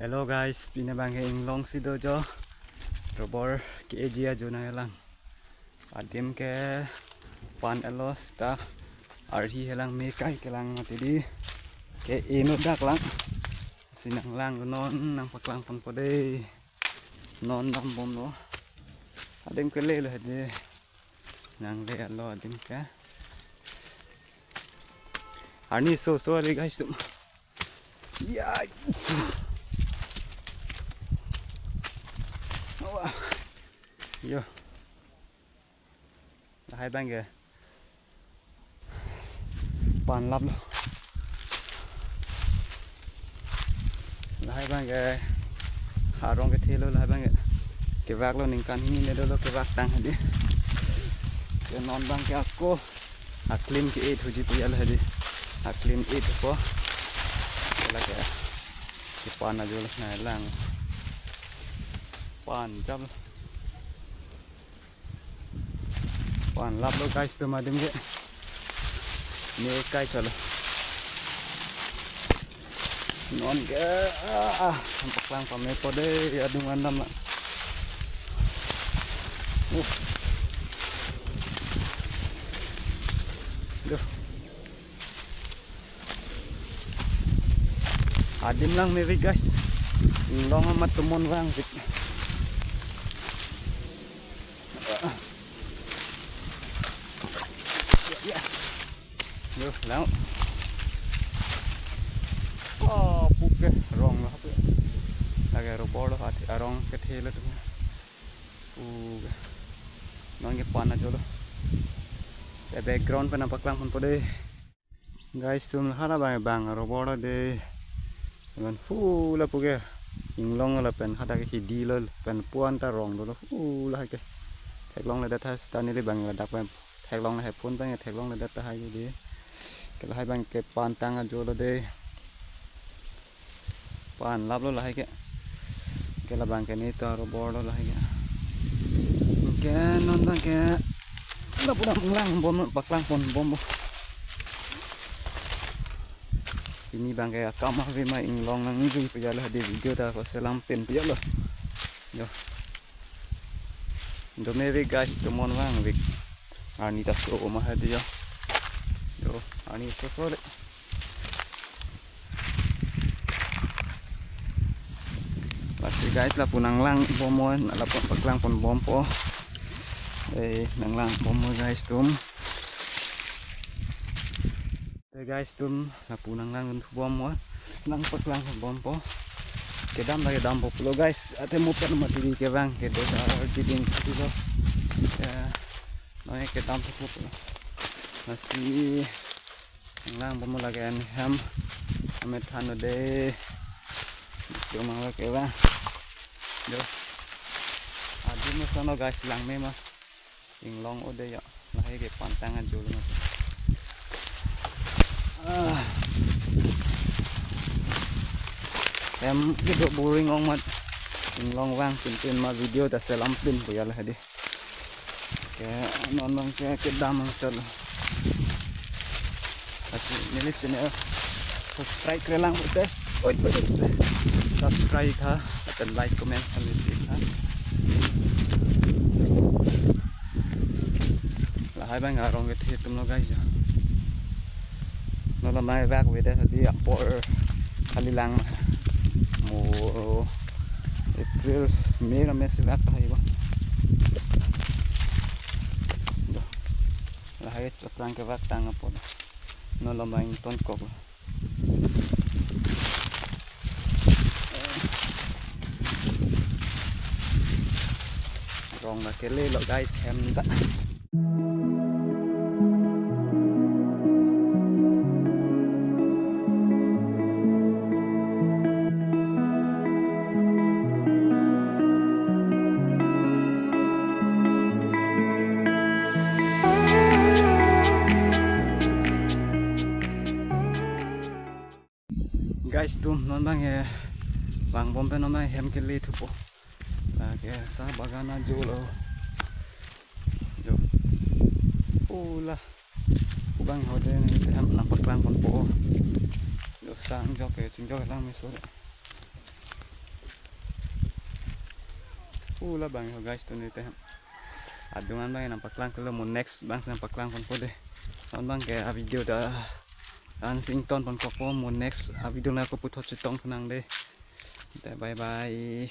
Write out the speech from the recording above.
Hello guys, pinabang long si dojo. Robor ke ejia jo na lang. Adim ke pan elos ta arhi helang me kai ke lang tidi ke eno dak lang. Sinang lang non nang paklang pon pode. Non dam bom lo. Adim ke le lo hade. Nang le lo adim ke. Arni so ali guys tum. Ya. Yo, hai bang kìa, pan lắm luôn, hai bang kìa, hạ rong cái thế luôn hai bang kìa, cái vác luôn mình cần hình như đó cái vác tăng hết đi, cái non bang cái ako, aklim cái eight huji punya lah đi, aklim eight apa, là cái pan aja lah này lang, pan jam. Pan lap lo guys tu madem ke ni kai chalo non ke nampak lang pame pode adung andam lah duh adim lang maybe guys long amat tumon bang Yo, lang. Oh, puke rong lah tu. Lagi robot lah hati arong kecil tu. Nongge pan aja lo. Background pun nampak lang pun pode. Guys, tu melahan bang robot de. Dengan lah puke. Inglong lah pen hata ke hidi lo pen puan ta rong lo. Lah ke. Teklong lah datang tani le bang lah dapat. Teklong lah pun tanya teklong lah datang hai dia. Kalau hai bang ke pan tang aja lo deh, pan lap lo lah ke, kalau bang ke ni taruh bor lo lah ke non bang ke, lo pun lang bom paklang pon bom, ini bang ke kamar vima inglong nang jui pujalah di video dah ko selam pen pujalah, yo, domere guys tomon bang vik, ani tas ko omah dia. Yo, ani sosore. Pasti guys lah punang lang bomon, ala paklang pon bompo. Nang lang bomo guys tum. Guys tum lah punang lang bomon, nang paklang pon bompo. Kedam lagi dam populo guys. Ate mo per matiri ke bang ke desa jiding gitu. Ya, noe kedam populo. Masih lang bomo lagi ham amet hanu de cuma lagi ba yo adi mo sono guys lang mema inglong ode ya lahi ke pantangan julu em gitu boring ongmat inglong wang pin ma video ta selampin ko ya lah di ke non bang ke dam chalo Asli milik sini subscribe ke lang udah, subscribe ha, dan like comment kalian ha. Lah hai bang arong ke tum lo guys ya. Nó là mai vác về đây thì apor kali lang mo April May là mes vác hay ba. Lah hai prang ke vác tang apor. No lo main ton ko rong là cái lê lo guys em ta guys tum non bang ya bang bombe non bang hem ke le tu po la ke sa bagana jo lo jo lah bang hode ni hem nampak lang pon po jo sang jo ke ting jo lang mi so pula bang guys tu ni teh adungan bang nampak lang kalau mau next bang nampak lang pun pode on bang ke video dah sing ton pon kok mau next video na aku putot sitong kenang deh bye bye